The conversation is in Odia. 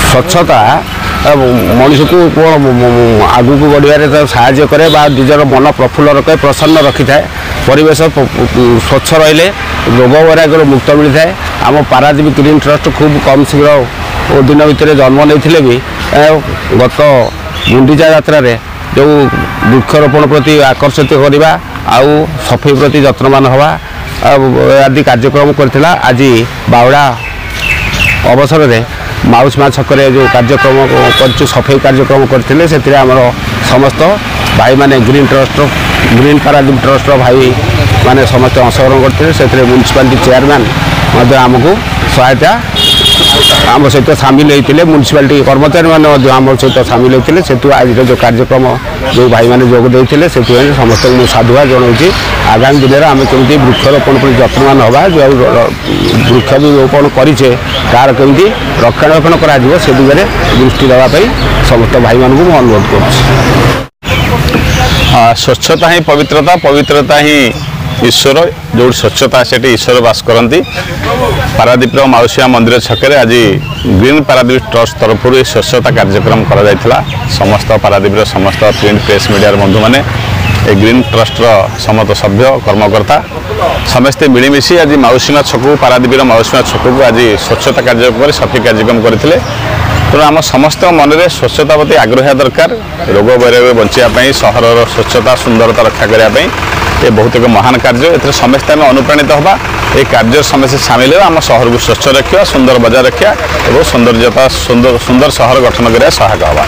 ସ୍ୱଚ୍ଛତା ମଣିଷକୁ କ'ଣ ଆଗକୁ ବଢ଼ିବାରେ ସାହାଯ୍ୟ କରେ ବା ନିଜର ମନ ପ୍ରଫୁଲ୍ଲ ରଖେ, ପ୍ରସନ୍ନ ରଖିଥାଏ। ପରିବେଶ ସ୍ୱଚ୍ଛ ରହିଲେ ରୋଗ ବୈରାଗ୍ୟରୁ ମୁକ୍ତ ମିଳିଥାଏ। ଆମ ପାରାଦୀପ ଗ୍ରୀନ୍ ଟ୍ରଷ୍ଟ ଖୁବ୍ କମ୍ ଶୀଘ୍ର ଦିନ ଭିତରେ ଜନ୍ମ ନେଇଥିଲେ ବି ଗତ ଗୁଣ୍ଡିଚା ଯାତ୍ରାରେ ଯେଉଁ ବୃକ୍ଷରୋପଣ ପ୍ରତି ଆକର୍ଷିତ କରିବା ଆଉ ସଫେଇ ପ୍ରତି ଯତ୍ନବାନ ହେବା ଆଦି କାର୍ଯ୍ୟକ୍ରମ କରିଥିଲା। ଆଜି ବାହୁଡ଼ା ଅବସରରେ ମାଉସୀ ମା ଛକରେ ଯେଉଁ କାର୍ଯ୍ୟକ୍ରମ କରିଛୁ, ସଫେଇ କାର୍ଯ୍ୟକ୍ରମ କରିଥିଲେ, ସେଥିରେ ଆମର ସମସ୍ତ ଭାଇମାନେ ଗ୍ରୀନ୍ ପାରାଦୀପ ଟ୍ରଷ୍ଟର ଭାଇମାନେ ସମସ୍ତେ ଅଂଶଗ୍ରହଣ କରିଥିଲେ। ସେଥିରେ ମ୍ୟୁନିସିପାଲିଟି ଚେୟାରମ୍ୟାନ୍ ମଧ୍ୟ ଆମକୁ ସହାୟତା ଆମ ସହିତ ସାମିଲ ହୋଇଥିଲେ। ମ୍ୟୁନିସିପାଲିଟି କର୍ମଚାରୀମାନେ ମଧ୍ୟ ଆମ ସହିତ ସାମିଲ ହୋଇଥିଲେ। ସେଥିରୁ ଆଜିର ଯେଉଁ କାର୍ଯ୍ୟକ୍ରମ ଯେଉଁ ଭାଇମାନେ ଯୋଗ ଦେଇଥିଲେ, ସେଥିପାଇଁ ସମସ୍ତଙ୍କୁ ମୁଁ ସାଧୁବାଦ ଜଣାଉଛି। ଆଗାମୀ ଦିନରେ ଆମେ କେମିତି ବୃକ୍ଷରୋପଣ ପ୍ରତି ଯତ୍ନବାନ ହେବା, ଯେଉଁ ବୃକ୍ଷ ବି ରୋପଣ କରିଛେ ତାର କେମିତି ରକ୍ଷଣାବେକ୍ଷଣ କରାଯିବ ସେ ଦିଗରେ ଦୃଷ୍ଟି ଦେବା ପାଇଁ ସମସ୍ତ ଭାଇମାନଙ୍କୁ ମୁଁ ଅନୁରୋଧ କରୁଛି। ସ୍ୱଚ୍ଛତା ହିଁ ପବିତ୍ରତା, ପବିତ୍ରତା ହିଁ ଈଶ୍ୱର। ଯେଉଁଠି ସ୍ୱଚ୍ଛତା ସେଠି ଈଶ୍ୱର ବାସ କରନ୍ତି। ପାରାଦୀପର ମାଉସୀମା ମନ୍ଦିର ଛକରେ ଆଜି ଗ୍ରୀନ୍ ପାରାଦୀପ ଟ୍ରଷ୍ଟ ତରଫରୁ ଏହି ସ୍ୱଚ୍ଛତା କାର୍ଯ୍ୟକ୍ରମ କରାଯାଇଥିଲା। ସମସ୍ତ ପାରାଦୀପର ସମସ୍ତ ପ୍ରିଣ୍ଟ ପ୍ରେସ୍ ମିଡ଼ିଆର ବନ୍ଧୁମାନେ, ଏ ଗ୍ରୀନ୍ ଟ୍ରଷ୍ଟର ସମସ୍ତ ସଭ୍ୟ କର୍ମକର୍ତ୍ତା ସମସ୍ତେ ମିଳିମିଶି ଆଜି ମାଉସୀମା ଛକକୁ, ପାରାଦୀପର ମାଉସୀମା ଛକକୁ ଆଜି ସ୍ୱଚ୍ଛତା କାର୍ଯ୍ୟକ୍ରମ ସଫେଇ କାର୍ଯ୍ୟକ୍ରମ କରିଥିଲେ। ତେଣୁ ଆମ ସମସ୍ତ ମନରେ ସ୍ୱଚ୍ଛତା ପ୍ରତି ଆଗ୍ରହ ଦରକାର। ରୋଗ ବୈରାଗ୍ୟ ବଞ୍ଚିବା ପାଇଁ, ସହରର ସ୍ୱଚ୍ଛତା ସୁନ୍ଦରତା ରକ୍ଷା କରିବା ପାଇଁ ଏ ବହୁତ ଏକ ମହାନ କାର୍ଯ୍ୟ। ଏଥିରେ ସମସ୍ତେ ଆମେ ଅନୁପ୍ରାଣିତ ହେବା। ଏ କାର୍ଯ୍ୟରେ ସମସ୍ତେ ସାମିଲ ହେବା। ଆମ ସହରକୁ ସ୍ୱଚ୍ଛ ରଖିବା, ସୁନ୍ଦର ବଜାୟ ରଖିବା ଏବଂ ସୁନ୍ଦର ସହର ଗଠନ କରିବା ସହାୟକ ହେବା।